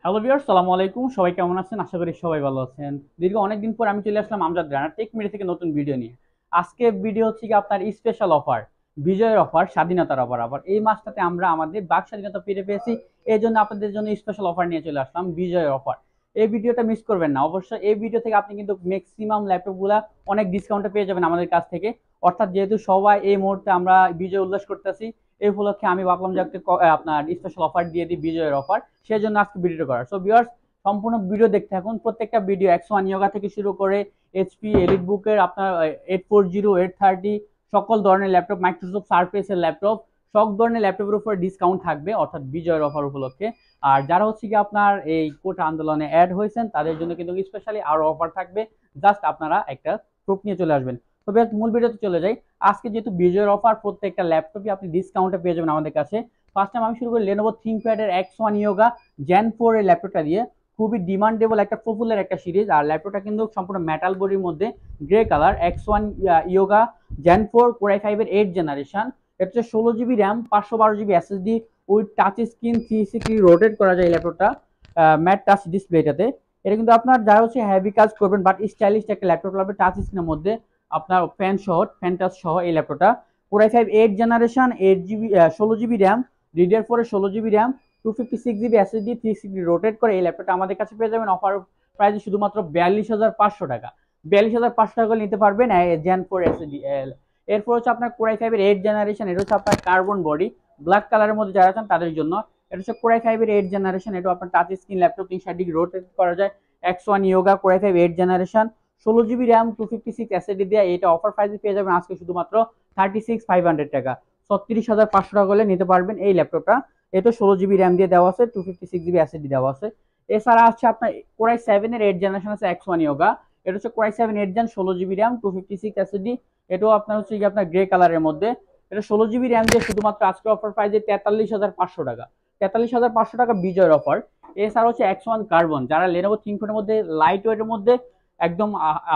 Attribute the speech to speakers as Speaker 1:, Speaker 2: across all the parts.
Speaker 1: Hello viewers, আসসালামু আলাইকুম। সবাই কেমন আছেন? আশা করি সবাই ভালো আছেন। দীর্ঘ অনেকদিন পর আমি চলে আসলাম আমজাদ রানা টেক মিডিয়া থেকে নতুন ভিডিও নিয়ে। আজকে ভিডিও হচ্ছে কি আপনার স্পেশাল অফার, বিজয়ের অফার, স্বাধীনতার অফার। আবার এই মাসটাতে আমরা আমাদের বাক স্বাধীনতা ফিরে পেয়েছি। এই জন্য আপনাদের জন্য স্পেশাল অফার নিয়ে চলে আসলাম, বিজয়ের অফার। এই ভিডিওটা মিস করবেন না। অবশ্যই এই ভিডিও থেকে আপনি কিন্তু ম্যাক্সিমাম ল্যাপটপগুলা অনেক ডিসকাউন্টে পেয়ে যাবেন আমাদের কাছ থেকে। অর্থাৎ যেহেতু সবাই এই মুহূর্তে আমরা বিজয় উল্লাস করতেছি, এই উপলক্ষে আমি ভাবলাম যে আপনার স্পেশাল অফার দিয়ে দিই, বিজয়ের অফার। সেই জন্য আজকে ভিডিওটা করা। সো ভিউয়ার্স, সম্পূর্ণ ভিডিও দেখতে থাকুন। প্রত্যেকটা ভিডিও X1 ইয়োগা থেকে শুরু করে এইচপি এলিট বুকের আপনার 840 830 সকল ধরনের ল্যাপটপ, মাইক্রোসফট সারফেসের ল্যাপটপ, সব ধরনের ল্যাপটপের উপর ডিসকাউন্ট থাকবে অর্থাৎ বিজয়ের অফার উপলক্ষে। আর যারা হচ্ছে কি আপনার এই কোটা আন্দোলনে অ্যাড হয়েছেন তাদের জন্য কিন্তু স্পেশালি আরো অফার থাকবে। জাস্ট আপনারা একটা প্রুফ নিয়ে চলে আসবেন। তবে মূল ভিডিওতে চলে যাই। আজকে যেহেতু বিজয়ের অফার, প্রত্যেকটা ল্যাপটপই আপনি ডিসকাউন্টে পেয়ে যাবেন আমাদের কাছে। ফার্স্ট টাইম আমি শুরু করি লেনোভো থিংকপ্যাডের X1 ইয়োগা জেন 4 এর ল্যাপটপটা দিয়ে। খুবই ডিমান্ডেবল একটা পপুলার একটা সিরিজ। আর ল্যাপটপটা কিন্তু সম্পূর্ণ মেটাল বডির মধ্যে, grey colour. X1 Yoga gen 4 core i5 এর 8 জেনারেশন। এটা হচ্ছে 16 GB RAM, 512 GB SSD, with touch screen, 360 rotate করা যায় এই ল্যাপটপটা ম্যাট টাচ ডিসপ্লেটাতে। এটা কিন্তু আপনার যারা হচ্ছে হেভি কাজ করবেন বাট স্টাইলিশ একটা ল্যাপটপ লাগবে টাচ স্ক্রিনের মধ্যে, আপনার ফ্যান সহ, ফ্যান টাচ সহ এই ল্যাপটপটা। Core i5 8 generation, 8 GB 16 GB RAM, DDR4 এর 16 GB RAM, 256 GB SSD, 360 rotate করে এই ল্যাপটপটা আমাদের কাছে পেয়ে যাবেন অফার প্রাইসে শুধুমাত্র 42,500 টাকা। 42,500 টাকা নিতে পারবেন জেন 4 এসএসডি। এরপর হচ্ছে আপনার কোর i5 এর 8 জেনারেশন। এটা হচ্ছে আপনার কার্বন বডি, ব্ল্যাক কালারের মধ্যে যারা চান তাদের জন্য। এটা হচ্ছে কোর i5 এর 8 জেনারেশন। এটা আপনার touch screen laptop, 360 degree rotate করা যায়। X1 yoga core i5 8 generation, 16 GB RAM, 256 SSD দিয়ে এটা অফার প্রাইসে পেয়ে যাবেন আজকে শুধুমাত্র 36,500 টাকা। 36,500 টাকা হলে নিতে পারবেন এই ল্যাপটপটা। এটা 16 জিবি র্যাম দিয়ে দেওয়া আছে, 256 জিবি এসএসডি দেওয়া আছে। এছাড়া আছে আপনার কোর i7 এর 8 জেনারেশন আছে X1 ইয়োগা। এটা হচ্ছে core i7 8 gen, 16 GB RAM, 256 SSD. এটাও আপনার হচ্ছে কি আপনার গ্রে কালারের মধ্যে। এটা 16 জিবি র্যাম দিয়ে শুধুমাত্র আজকে অফার প্রাইসে 43,500 টাকা। 43,500 টাকা বিজয়ের অফার। এছাড়া হচ্ছে X1 কার্বন, যারা লেনোভো থিংকপ্যাডের মধ্যে লাইট ওয়েটের মধ্যে একদম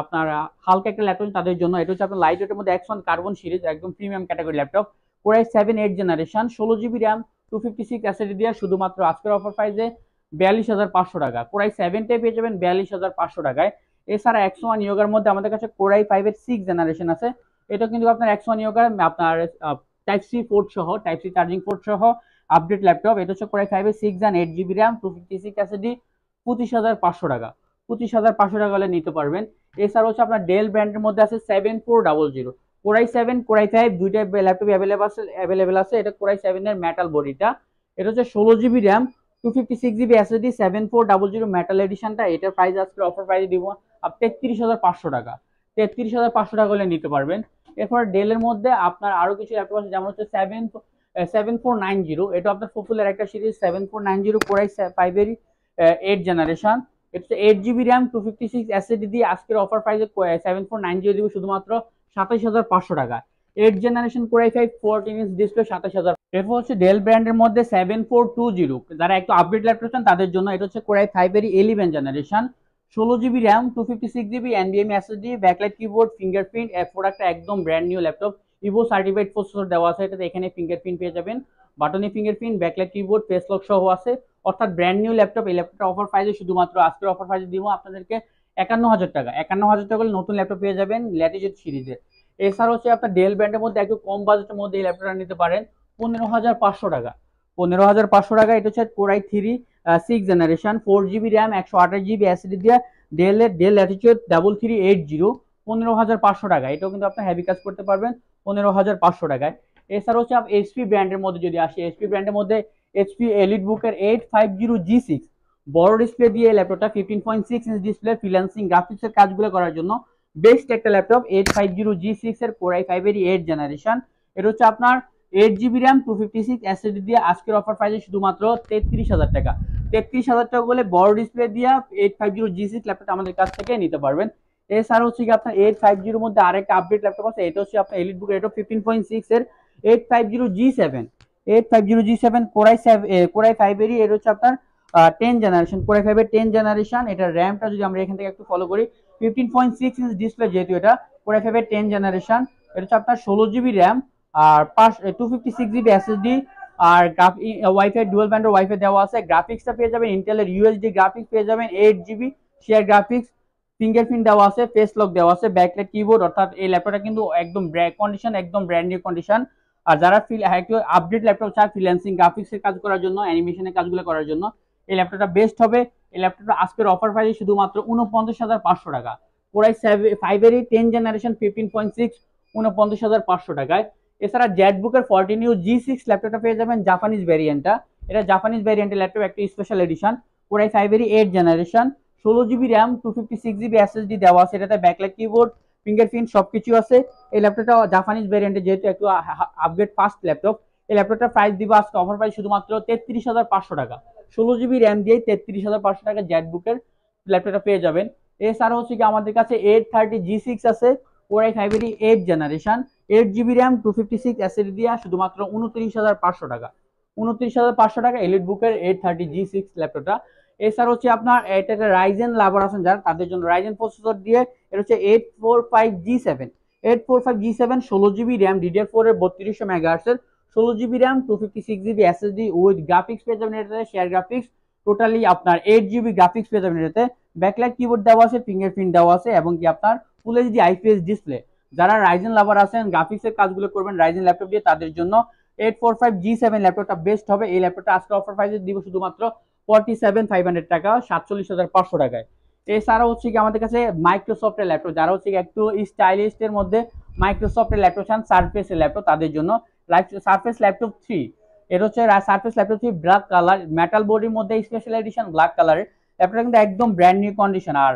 Speaker 1: আপনার হালকা একটা ল্যাপটপ তাদের জন্য। এটা হচ্ছে আপনার লাইট ওয়েটের মধ্যে X1 কার্বন সিরিজ, একদম premium category laptop. Core i7 8 generation, 16 GB RAM, 256 SSD দিয়ে শুধুমাত্র আজকের অফার প্রাইসে 42,500 টাকা। কোর i7 টাই পেয়ে যাবেন 42,500 টাকায়। এছাড়া X1 ইয়োগার মধ্যে আমাদের কাছে কোর i5 এর 6 জেনারেশন আছে। এটা কিন্তু আপনার X1 ইয়োগার আপনার টাইপ সি পোর্ট সহ, টাইপ সি চার্জিং পোর্ট সহ আপডেট ল্যাপটপ। এটা হচ্ছে কোর i5 এর 6 জেন, 8 জিবি র্যাম, 256 এসএসডি, 25,500 টাকা। 25,500 টাকা হলে নিতে পারবেন। এছাড়া হচ্ছে আপনার ডেল ব্র্যান্ডের মধ্যে আছে 7400 কোর i7 কোর i5 দুইটা ল্যাপটপ অ্যাভেলেবেল আছে। এটা কোর i7 এর মেটাল বডিটা। এটা হচ্ছে 16 GB RAM, 256 GB SSD, 7400 metal এডিশনটা। এটার প্রাইস আজকে অফার প্রাইস দিব 33,500 টাকা। 33,500 টাকা হলে নিতে পারবেন। এরপর ডেলের মধ্যে আপনার আরো কিছু ল্যাপটপ আছে, যেমন হচ্ছে 7490। এটা আপনার পপুলার একটা সিরিজ, 7490 কোর i5 এর 8 জেনারেশন। এটা হচ্ছে 8 জিবি র্যাম, 256 এসএসডি দিয়ে আজকের অফার প্রাইসে 7490 দিব শুধুমাত্র 27,500 টাকা। 8 generation core i5 14 inch display, 27,000। এরপর হচ্ছে ডেল ব্র্যান্ডের মধ্যে 7420, যারা একটু আপডেট ল্যাপটপ চান তাদের জন্য। এটা হচ্ছে কোর i5 এর 11 generation, 16 GB RAM, 256 GB NVMe SSD, backlight keyboard, fingerprint. প্রোডাক্টটা একদম brand new laptop, Ivo certified processor দেওয়া আছে এটাতে। এখানে ফিঙ্গারপ্রিন্ট পেয়ে যাবেন, বাটনে fingerprint, backlight keyboard, face lock সহ আছে। অর্থাৎ ব্র্যান্ড নিউ ল্যাপটপ। এই ল্যাপটপটা অফার প্রাইসে শুধুমাত্র আজকের অফার প্রাইসে দিব আপনাদেরকে 51,000 টাকা। 51,000 টাকা হলে নতুন ল্যাপটপ পেয়ে যাবেন ল্যাটিটিউড সিরিজের। এছাড়া হচ্ছে আপনার ডেল ব্র্যান্ডের মধ্যে একটু কম বাজেটের মধ্যে এই ল্যাপটপটা নিতে পারেন 15,500 টাকা। 15,500 টাকা। এটা হচ্ছে core i3 6 generation, 4 GB RAM, 128 GB SSD দিয়ে ডেল ল্যাটিটিউড 3380, 15,500 টাকা। এটাও কিন্তু আপনি হেভি কাজ করতে পারবেন 15,500 টাকায়। এছাড়া হচ্ছে এইচপি ব্র্যান্ডের মধ্যে যদি আসি, এইচপি ব্র্যান্ডের মধ্যে এইচপি এলিট বুকের 850G6 বড় ডিসপ্লে দিয়ে ল্যাপটপটা, 15.6 ইঞ্চ ডিসপ্লে, ফ্রিল্যান্সিং গ্রাফিক্সের কাজগুলো করার জন্য বেস্ট একটা ল্যাপটপ। 850G6 এর কোর i5 এর 8 জেনারেশন। এটা হচ্ছে আপনার 8 জিবি র্যাম, 256 এসএসডি দিয়ে আজকের অফার প্রাইসে শুধুমাত্র 33,000 টাকা। 33,000 টাকা বলে বড় ডিসপ্লে দিয়ে 850G6 ল্যাপটপ আমাদের কাছ থেকে নিতে পারবেন। এছাড়া হচ্ছে কি আপনার 850 মধ্যে আরেকটা আপডেট ল্যাপটপ আছে। এটা হচ্ছে আপনার এলিট বুক, এটা 15.6 এর 850G7। 850G7 কোর i5 এরই। এটা হচ্ছে আপনার 10 জেনারেশন, কোর i5 এর 10 জেনারেশন। এটা র্যামটা যদি আমরা এখান থেকে একটু ফলো করি, 15.6 ইঞ্চ ডিসপ্লে যেহেতু এটা, কোর i5 এর 10 জেনারেশন। এটা হচ্ছে আপনার 16 জিবি র্যাম আর 256 জিবি এসএসডি, আর ওয়াইফাই ডুয়াল ব্যান্ডের ওয়াইফাই দেওয়া আছে। গ্রাফিক্সটা পেয়ে যাবেন ইন্টেলের ইউএসডি গ্রাফিক্স পেয়ে যাবেন 8 জিবি শেয়ার গ্রাফিক্স, ফিঙ্গারপ্রিন্ট দেওয়া আছে, ফেস লক দেওয়া আছে, ব্যাকলাইট কিবোর্ড। অর্থাৎ এই ল্যাপটপটা কিন্তু একদম কন্ডিশন, একদম ব্র্যান্ড নিউ কন্ডিশন। আর যারা একটু আপডেট ল্যাপটপ চায় ফ্রিল্যান্সিং গ্রাফিক্সের কাজ করার জন্য, অ্যানিমেশনের কাজগুলো করার জন্য এই ল্যাপটপটা বেস্ট হবে। এই ল্যাপটপটা আজকের অফার প্রাইসে শুধুমাত্র 49,500 টাকা। কোরাই 5 এরই 10 জেনারেশন 15.6, 49,500 টাকায়। এছাড়া জেটবুকের 14U G6 ল্যাপটপটা পেয়ে যাবেন জাপানিজ ভ্যারিয়েন্টটা। এটা জাপানিজ ভ্যারিয়েন্টের ল্যাপটপ, একটা স্পেশাল এডিশন। কোরাই 5 এরই 8 generation, 16 GB RAM, 256 GB SSD দেওয়া আছে। এটাতে ব্যাকলাইট কিবোর্ড, ফিঙ্গারপ্রিন্ট সবকিছু আছে। এই ল্যাপটপটা জাপানিজ ভ্যারিয়েন্টে, যেহেতু একটু আপগ্রেড ফাস্ট ল্যাপটপ। এই ল্যাপটপটার প্রাইস দিব আজকে অফার প্রাইস শুধুমাত্র 33,500 টাকা। 16 জিবি র্যাম দিয়ে 33,500 টাকা জেটবুকের ল্যাপটপটা পেয়ে যাবেন। এছাড়া হচ্ছে কি আমাদের কাছে 830 G6 আছে, কোরাই 5 এরই 8 জেনারেশন, 8 জিবি র্যাম, 256 এসএসডি দিয়া শুধুমাত্র 29,500 টাকা। 29,500 টাকা এলিট বুকের 830 G6 ল্যাপটপটা। এছাড়া হচ্ছে আপনার এটা রাইজেন লাভার আছেন যারা, তাদের জন্য রাইজেন প্রসেসর দিয়ে এটা হচ্ছে 845G7, 845G7, 16 GB RAM, DDR4 এর 3200 megahertz, 16 GB RAM, 256 GB SSD with graphics পেয়ে যাবেন এটাতে, শেয়ার গ্রাফিক্স। টোটালি আপনার 8 জিবি গ্রাফিক্স পেয়ে যাবেন এটাতে। ব্যাকলাইট কিবোর্ড দেওয়া আছে, ফিঙ্গারপ্রিন্ট দেওয়া আছে, এবং কি আপনার ফুল এইচডি আইপিএস ডিসপ্লে। যারা রাইজেন লাভার আছেন, গ্রাফিক্সের কাজগুলো করবেন রাইজেন ল্যাপটপ দিয়ে, তাদের জন্য 845G7 ল্যাপটপটা বেস্ট হবে। এই ল্যাপটপটা আজকে অফার প্রাইসে দিব শুধুমাত্র 47,500 টাকা, 47,500 টাকায়। এছাড়া হচ্ছে কি আমাদের কাছে মাইক্রোসফটের ল্যাপটপ, যারা হচ্ছে একটু স্টাইলিস্টের মধ্যে মাইক্রোসফটের ল্যাপটপ চান, সারফেসের ল্যাপটপ, তাদের জন্য সারফেস ল্যাপটপ 3। এটা হচ্ছে surface laptop 3 black colour, metal বডির মধ্যে স্পেশাল এডিশন ব্ল্যাক কালারের ল্যাপটপটা কিন্তু একদম ব্র্যান্ড নিউ কন্ডিশন। আর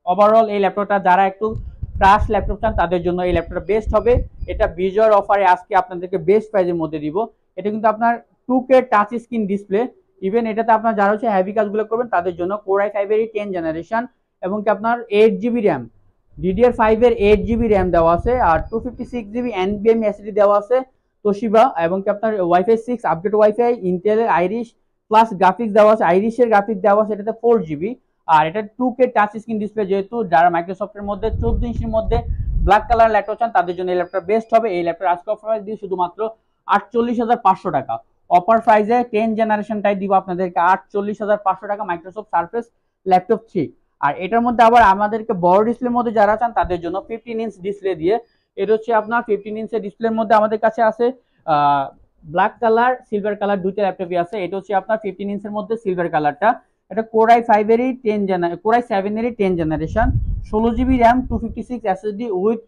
Speaker 1: ওভারঅল এই ল্যাপটপটা যারা একটু ক্রাশ ল্যাপটপ চান, তাদের জন্য এই ল্যাপটপটা বেস্ট হবে। এটা বিজয়ের অফারে আজকে আপনাদেরকে বেস্ট প্রাইজের মধ্যে দিব। এটা কিন্তু আপনার 2K touch screen display. Even এটাতে আপনার যারা হচ্ছে হেভি কাজগুলো করবেন তাদের জন্য কোরাই 5 এরই 10 জেনারেশন, এবং কি আপনার 8 জিবি র্যাম, DDR5 এর 8 জিবি র্যাম দেওয়া আছে, আর 256 জিবি NVMe এসএসডি দেওয়া আছে তোশিবা, এবং কি আপনার ওয়াইফাই 6 আপডেট ওয়াইফাই, ইন্টেলের আইরিশ প্লাস গ্রাফিক্স দেওয়া আছে, আইরিশের গ্রাফিক্স দেওয়া আছে এটাতে 4 জিবি। আর এটা 2K টাচ স্ক্রিন ডিসপ্লে, যেহেতু যারা মাইক্রোসফটের মধ্যে 14 ইঞ্চির মধ্যে ব্ল্যাক কালার ল্যাপটপ চান, তাদের জন্য এই ল্যাপটপ বেস্ট হবে। এই ল্যাপটপ আজকে অফার প্রাইস দিয়ে শুধুমাত্র 48,500 টাকা। অফার প্রাইসে 10 জেনারেশনটাই দিব আপনাদেরকে 48,500 টাকা, মাইক্রোসফট সারফেস ল্যাপটপ 3। আর এটার মধ্যে আবার আমাদেরকে বড় ডিসপ্লের মধ্যে যারা চান, তাদের জন্য 15 ইঞ্চ ডিসপ্লে দিয়ে, এটা হচ্ছে আপনার 15 ইঞ্চের ডিসপ্লের মধ্যে আমাদের কাছে আছে ব্ল্যাক কালার, সিলভার কালার, দুইটা ল্যাপটপই আছে। এটা হচ্ছে আপনার 15 ইঞ্চের মধ্যে সিলভার কালারটা। এটা কোরাই 7 এরই 10 generation, 16 GB RAM, 256 SSD with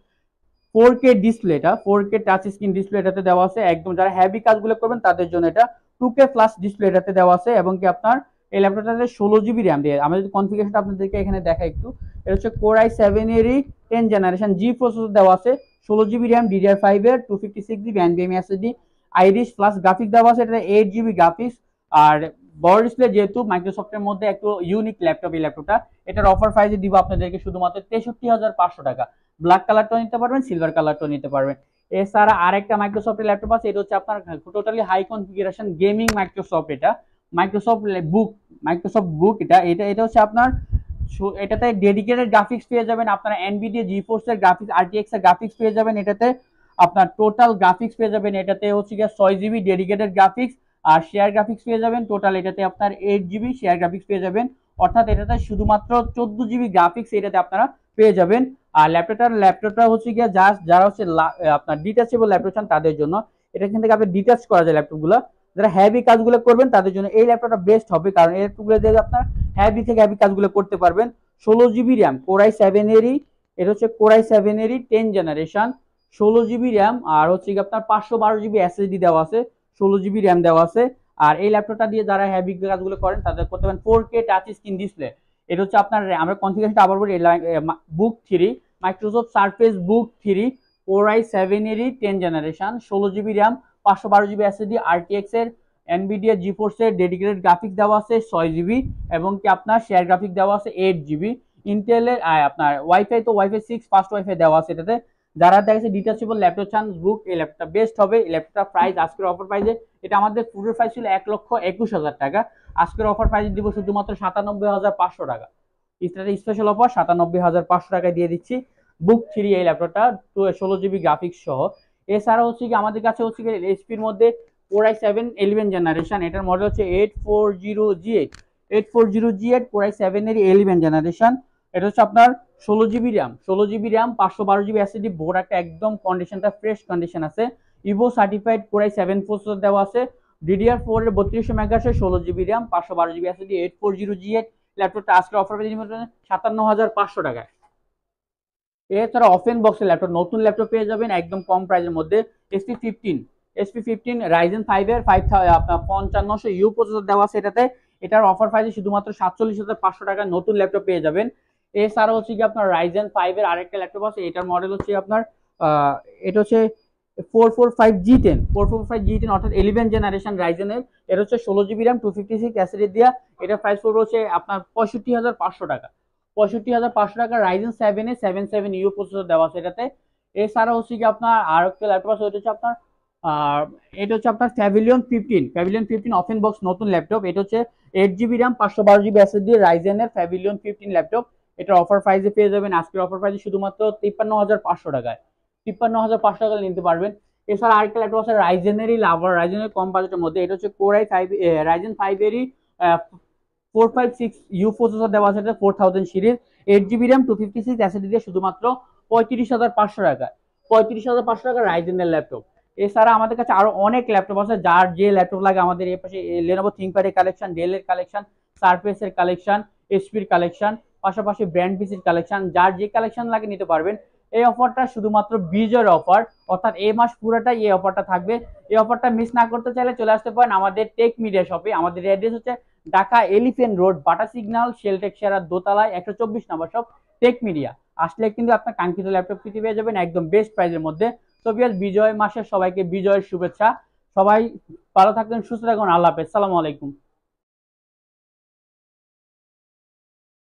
Speaker 1: 4K display. এটা 4K টাচ স্ক্রিন ডিসপ্লে এটাতে দেওয়া আছে। একদম যারা হেভি কাজগুলো করবেন তাদের জন্য এটা 2K প্লাস ডিসপ্লে এটাতে দেওয়া আছে। এবং কি আপনার এই ল্যাপটপটাতে 16 জিবি র্যাম দিয়ে, আমরা যদি কনফিগারেশনটা আপনাদেরকে এখানে দেখাই একটু, এটা হচ্ছে কোরাই 7 এরই 10 জেনারেশন, জি প্রসেসর দেওয়া আছে, 16 জিবি র্যাম, DDR5 এর, 256 GB NVMe SSD, Irish plus graphics দেওয়া আছে। এটা 8 জিবি গ্রাফিক্স। আর বড় ডিসপ্লে, যেহেতু মাইক্রোসফটের মধ্যে একটু ইউনিক ল্যাপটপ এই ল্যাপটপটা, এটার অফার প্রাইসে দিব আপনাদেরকে শুধুমাত্র 63,500 টাকা। ব্ল্যাক কালারটাও নিতে পারবেন, সিলভার কালারটাও নিতে পারবেন। এছাড়া আরেকটা মাইক্রোসফটের ল্যাপটপ আছে, এটা হচ্ছে আপনার totally high configuration gaming Microsoft. এটা মাইক্রোসফট বুক এটা এটা এটা হচ্ছে আপনার, এটাতে ডেডিকেটেড গ্রাফিক্স পেয়ে যাবেন আপনারা, এনভিডিয়া জিফোর্স এর গ্রাফিক্স, আরটিএক্স এর গ্রাফিক্স পেয়ে যাবেন এটাতে। আপনার টোটাল গ্রাফিক্স পেয়ে যাবেন এটাতে হচ্ছে গিয়ে 6 জিবি ডেডিকেটেড গ্রাফিক্স, আর শেয়ার গ্রাফিক্স পেয়ে যাবেন টোটাল এটাতে আপনার 8 জিবি শেয়ার গ্রাফিক্স পেয়ে যাবেন। অর্থাৎ এটাতে শুধুমাত্র 14 জিবি গ্রাফিক্স এটাতে আপনারা পেয়ে যাবেন। আর ল্যাপটপটা হচ্ছে গিয়ে যারা হচ্ছে আপনার ডিটাচেবল ল্যাপটপ চান, তাদের জন্য এটা এখান থেকে আপনি ডিটাচ করা যায় ল্যাপটপগুলো। যারা হেভি কাজগুলো করবেন তাদের জন্য এই ল্যাপটপটা বেস্ট হবে, কারণ এই ল্যাপটপগুলো দিয়ে আপনার হেভি থেকে হেভি কাজগুলো করতে পারবেন। 16 জিবি র্যাম, কোরাই 7 এরই, এটা হচ্ছে কোরাই 7 এরই 10 জেনারেশন, 16 জিবি র্যাম, আর হচ্ছে কি আপনার 512 জিবি এসএসডি দেওয়া আছে, 16 জিবি র্যাম দেওয়া আছে। আর এই ল্যাপটপটা দিয়ে যারা হেভি কাজগুলো করেন তাদের করতে পারেন 4K টাচ স্ক্রিন ডিসপ্লে। এটা হচ্ছে আপনার, আমরা কনফিগারেশনটা আবার বলি, বুক 3, মাইক্রোসফট সারফেস বুক 3, কোরাই 7 এরই 10 generation, 16 GB RAM, 512 GB SSD, RTX এর, এনভিডিয়া জিফোর্স এর ডেডিকেটেড গ্রাফিক্স দেওয়া আছে 6 জিবি, এবং কি আপনার শেয়ার গ্রাফিক্স দেওয়া আছে 8 জিবি। ইন্টেলের আপনার ওয়াইফাই তো ওয়াইফাই 6 ফাস্ট ওয়াইফাই দেওয়া আছে এটাতে। যারা দেখেছে ডিটাচেবল ল্যাপটপ চান, বুক এই ল্যাপটপটা বেস্ট হবে। এই ল্যাপটপটা প্রাইস আজকের অফার প্রাইসে, এটা আমাদের পুরো প্রাইস ছিল 1,21,000 টাকা, আজকের অফার প্রাইস দিব শুধুমাত্র 97,500 টাকা। স্পেশাল অফার 97,500 টাকায় দিয়ে দিচ্ছি বুক 3 এই ল্যাপটপটা 16 জিবি গ্রাফিক্স সহ। এছাড়া হচ্ছে কি আমাদের কাছে হচ্ছে কি এইচপির মধ্যে Core i7 11 জেনারেশন, এটার মডেল হচ্ছে 840G8, 840G8 Core i7 এর 11 জেনারেশন। এটা হচ্ছে আপনার 16GB RAM, 16GB RAM, 512GB SSD, board একটা একদম কন্ডিশনটা ফ্রেশ কন্ডিশন আছে। Ivo certified Core i7 processor দেওয়া আছে, DDR4 এর 3200 megahertz, 16GB RAM, 512GB SSD, 840G8। ল্যাপটপটা আজকে অফার পেয়ে যাবেন 57,500 টাকায়। এছাড়া ওপেন বক্সের ল্যাপটপ, নতুন ল্যাপটপ পেয়ে যাবেন একদম কম প্রাইসের মধ্যে। SP15 Ryzen 5 এর আপনার 5500U প্রসেসর দেওয়া আছে এটাতে। এটার অফার প্রাইসে শুধুমাত্র 47,500 টাকায় নতুন ল্যাপটপ পেয়ে যাবেন। এছাড়া হচ্ছে কি আপনার Ryzen 5 এর আরেকটা ল্যাপটপ আছে, এটার মডেল হচ্ছে আপনার এটা হচ্ছে 445G10, 445G10 অর্থাৎ 11 জেনারেশন রাইজেন এর। এটা হচ্ছে 16GB র্যাম, 256 এসএসডি দিয়া। এটা প্রাইস পড়বে হচ্ছে আপনার 65,500 টাকা, 65,500 টাকা। Ryzen 7 এ 77U প্রসেসর দেওয়া আছে এটাতে। এছাড়া হচ্ছে কি আপনার আর একটা ল্যাপটপ আছে, এটা হচ্ছে আপনার এটা হচ্ছে আপনার প্যাভিলিয়ন 15 ওপেন বক্স নতুন ল্যাপটপ। এটা হচ্ছে 8GB RAM, 512GB SSD, Ryzen এর প্যাভিলিয়ন 15 ল্যাপটপ। এটার অফার প্রাইসে পেয়ে যাবেন আজকের অফার প্রাইসে শুধুমাত্র 53,500 টাকায়, 53,500 টাকা নিতে পারবেন। এছাড়া আরেকটা ল্যাপটপ আছে রাইজেনেরই লাভার, রাইজেনের কম বাজেটের মধ্যে। এটা হচ্ছে Ryzen 5 এরই 456U প্রসেসর দেওয়া আছে, 4000 সিরিজ, 8GB র্যাম, 256 এসএসডি দিয়ে শুধুমাত্র 35,500 টাকা, 35,500 টাকা রাইজেনের ল্যাপটপ। এছাড়া আমাদের কাছে আরো অনেক ল্যাপটপ আছে, যার যে ল্যাপটপ লাগে আমাদের এই পাশে Lenovo ThinkPad এর কালেকশন, ডেল এর কালেকশন, সারফেস এর কালেকশন, এইচপির কালেকশন, পাশাপাশি ব্র্যান্ড পিসির কালেকশন, যার যে কালেকশন লাগে নিতে পারবেন। এই অফারটা শুধুমাত্র বিজয়ের অফার, অর্থাৎ এই মাস পুরোটাই এই অফারটা থাকবে। এই অফারটা মিস না করতে চাইলে চলে আসতে পারেন আমাদের টেক মিডিয়া শপে। আমাদের অ্যাড্রেস হচ্ছে ঢাকা এলিফ্যান্ট রোড, বাটা সিগন্যাল, শেলটেক সেরার দোতলায়, 124 নম্বর শপ, টেক মিডিয়া। আসলে কিন্তু আপনার কাঙ্ক্ষিত ল্যাপটপ কিনতে পেয়ে যাবেন একদম বেস্ট প্রাইসের মধ্যে। তো ভিউয়ার্স, বিজয় মাসের সবাইকে বিজয়ের শুভেচ্ছা। সবাই ভালো থাকবেন, সুস্থ থাকুন, আল্লাহ হাফেজ, সালামু আলাইকুম।